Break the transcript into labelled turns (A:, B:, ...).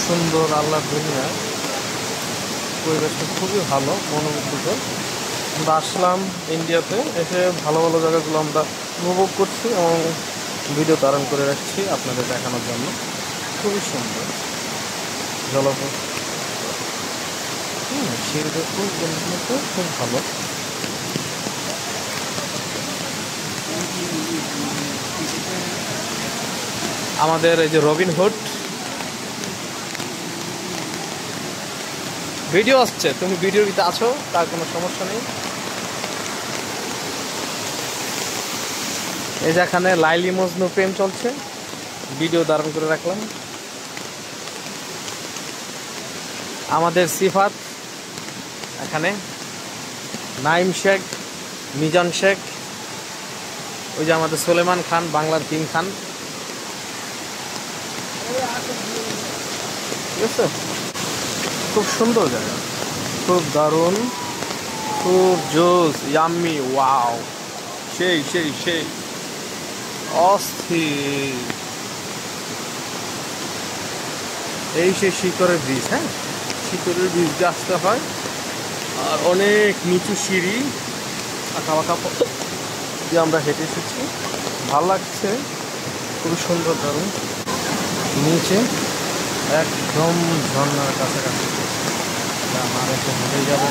A: সুন্দর আল্লাহর দুনিয়া, পরিবেশটা খুবই ভালো, মনোমুগ্ধকর। আমরা আসলাম ইন্ডিয়াতে, এসে ভালো ভালো জায়গাগুলো আমরা উপভোগ করছি এবং ভিডিও ধারণ করে রাখছি আপনাদের দেখানোর জন্য। খুবই সুন্দর জলপথ, সিঁড়িটা খুব খুব ভালো। আমাদের এই যে রবিনহুড ভিডিও আসছে, তুমি ভিডিওর ভিতরে আছো, তার কোনো সমস্যা নেই। এই যে এখানে লাইলি মজনু প্রেম চলছে, ভিডিও ধারণ করে রাখলাম। আমাদের সিফাত এখানে, নাইম শেখ, মিজান শেখ, ওই যে আমাদের সুলেমান খান, বাংলার কিং খান, ঠিক আছে। খুব সুন্দর জায়গা, খুব দারুণ, খুব জোস, ইয়াম্মি, ওয়াও, সেই সেই সেই অস্থির। এই সেই শিকরের ব্রিজ, হ্যাঁ, শিকরের ব্রিজ দিয়ে আসতে হয়, আর অনেক নিচু সিঁড়ি, আঁকা বাঁকা দিয়ে আমরা হেঁটে এসেছি। ভালো লাগছে, খুবই সুন্দর, দারুণ। নিচে একদম ঝর্ণার কাছাকাছি, আমার একটু হেঁটে যাবে।